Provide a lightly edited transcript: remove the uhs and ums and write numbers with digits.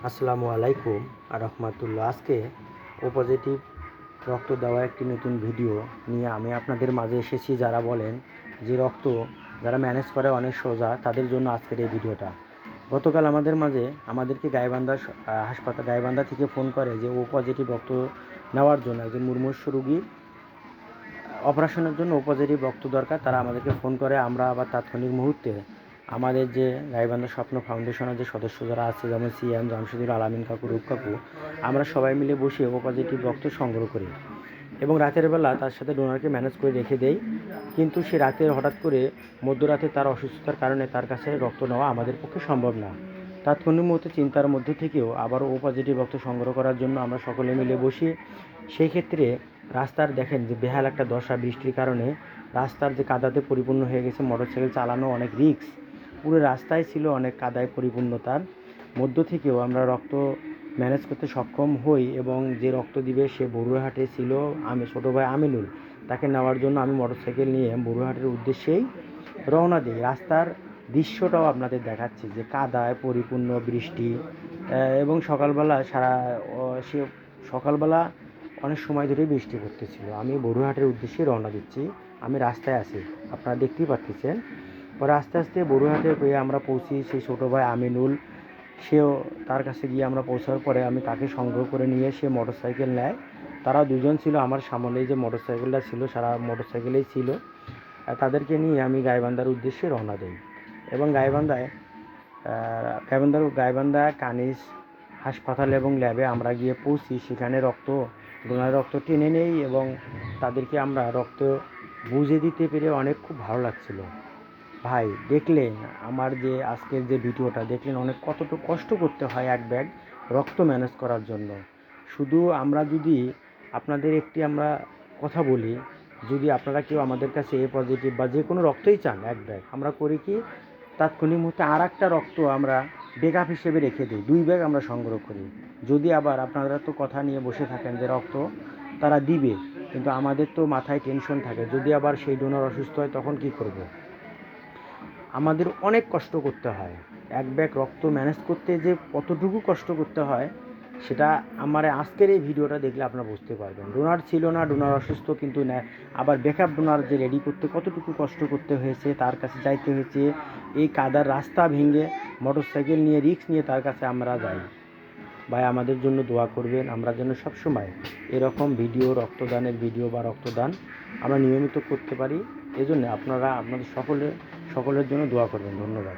আসসালামু আলাইকুম আর রহমাতুল্লাহ। আজকে ও পজিটিভ রক্ত দেওয়া একটি নতুন ভিডিও নিয়ে আমি আপনাদের মাঝে এসেছি। যারা বলেন যে রক্ত যারা ম্যানেজ করে অনেক সোজা, তাদের জন্য আজকের এই ভিডিওটা। গতকাল আমাদেরকে গাইবান্ধা থেকে ফোন করে যে ও পজিটিভ রক্ত নেওয়ার জন্য একজন মুমূর্ষু রোগীর অপারেশনের জন্য ও পজিটিভ রক্ত দরকার। তারা আমাদেরকে ফোন করে। আমরা আবার তাৎক্ষণিক মুহূর্তে আমাদের যে গাইবান্ধা স্বপ্ন ফাউন্ডেশনের যে সদস্য যারা আছে, যেমন সিএম জামশেদুল আলামিন কাকু, রূপ কাকু, আমরা সবাই মিলে বসে ও পজিটিভ রক্ত সংগ্রহ করি এবং রাতের বেলা তার সাথে ডোনারকে ম্যানেজ করে রেখে দেই। কিন্তু সে রাতে হঠাৎ করে মধ্যরাতে তার অসুস্থতার কারণে তার কাছে রক্ত নেওয়া আমাদের পক্ষে সম্ভব না। তাৎক্ষণিক মুহূর্তে চিন্তার মধ্যে থেকেও আবার ও পজিটিভ রক্ত সংগ্রহ করার জন্য আমরা সকলে মিলে বসি। সেই ক্ষেত্রে রাস্তার দেখেন যে বেহাল একটা দশা, বৃষ্টির কারণে রাস্তার যে কাদাতে পরিপূর্ণ হয়ে গেছে, মোটরসাইকেল চালানো অনেক রিস্ক। পুরো রাস্তায় ছিল অনেক কাদায় পরিপূর্ণ। তার মধ্য থেকেও আমরা রক্ত ম্যানেজ করতে সক্ষম হই এবং যে রক্ত দিবে সে বড়ুয়াহাটে ছিল। আমি ছোটো ভাই আমিনুল, তাকে নেওয়ার জন্য আমি মোটরসাইকেল নিয়ে বড়ুয়াহাটের উদ্দেশ্যেই রওনা দিই। রাস্তার দৃশ্যটাও আপনাদের দেখাচ্ছি যে কাদায় পরিপূর্ণ, বৃষ্টি এবং সকালবেলা অনেক সময় ধরেই বৃষ্টি পড়তেছিল। আমি বড়ুয়াহাটের উদ্দেশ্যে রওনা দিচ্ছি, আমি রাস্তায় আছি, আপনারা দেখতেই পাচ্ছেন। পরে আস্তে আস্তে বড়ুয়াহাটে পেয়ে আমরা পৌঁছি। সেই ছোটো ভাই আমিনুল, সেও তার কাছে গিয়ে আমরা পৌঁছার পরে আমি তাকে সংগ্রহ করে নিয়ে সে মোটরসাইকেল নেয়। তারা দুজন ছিল আমার সামনেই, যে মোটরসাইকেলটা ছিল সারা মোটরসাইকেলেই ছিল। তাদেরকে নিয়ে আমি গাইবান্ধার উদ্দেশ্যে রওনা দিই এবং গাইবান্ধা কানিজ হাসপাতাল এবং ল্যাবে আমরা গিয়ে পৌঁছি। সেখানে ডোনার রক্ত টেনে নেই এবং তাদেরকে আমরা রক্ত বুঝে দিতে পেরে খুব ভালো লাগছিল। ভাই দেখলেন আমার যে আজকের যে ভিডিওটা দেখলেন, কতটুকু কষ্ট করতে হয় এক ব্যাগ রক্ত ম্যানেজ করার জন্য। শুধু আমরা যদি আমরা কথা বলি, যদি আপনারা কেউ আমাদের কাছে এ পজিটিভ বা যে কোনো রক্তই চান এক ব্যাগ, আমরা করি কি তাৎক্ষণিক মুহূর্তে আর একটা রক্ত আমরা ব্যাকআপ হিসেবে রেখে দিই, 2 ব্যাগ আমরা সংগ্রহ করি। যদি আবার আপনারা তো কথা নিয়ে বসে থাকেন যে রক্ত তারা দিবে, কিন্তু আমাদের তো মাথায় টেনশন থাকে, যদি আবার সেই ডোনার অসুস্থ হয় তখন কি করব। আমাদের অনেক কষ্ট করতে হয় এক ব্যাগ রক্ত ম্যানেজ করতে, যে কতটুকু কষ্ট করতে হয় সেটা আমার আজকের এই ভিডিওটা দেখলে আপনারা বুঝতে পারবেন। ডোনার ছিল না, ডোনার অসুস্থ, কিন্তু আবার ব্যাকআপ ডোনার যে রেডি করতে কতটুকু কষ্ট করতে হয়েছে, তার কাছে যাইতে হয়েছে এই কাদার রাস্তা ভেঙে, মোটরসাইকেল নিয়ে, রিস্ক নিয়ে তার কাছে আমরা যাই। ভাই আমাদের জন্য দোয়া করবেন, আমরা যেন সবসময় এরকম রক্তদানের ভিডিও বা রক্তদান আমরা নিয়মিত করতে পারি। এজন্য আপনারা আপনাদের সকলের জন্য দোয়া করবেন। ধন্যবাদ।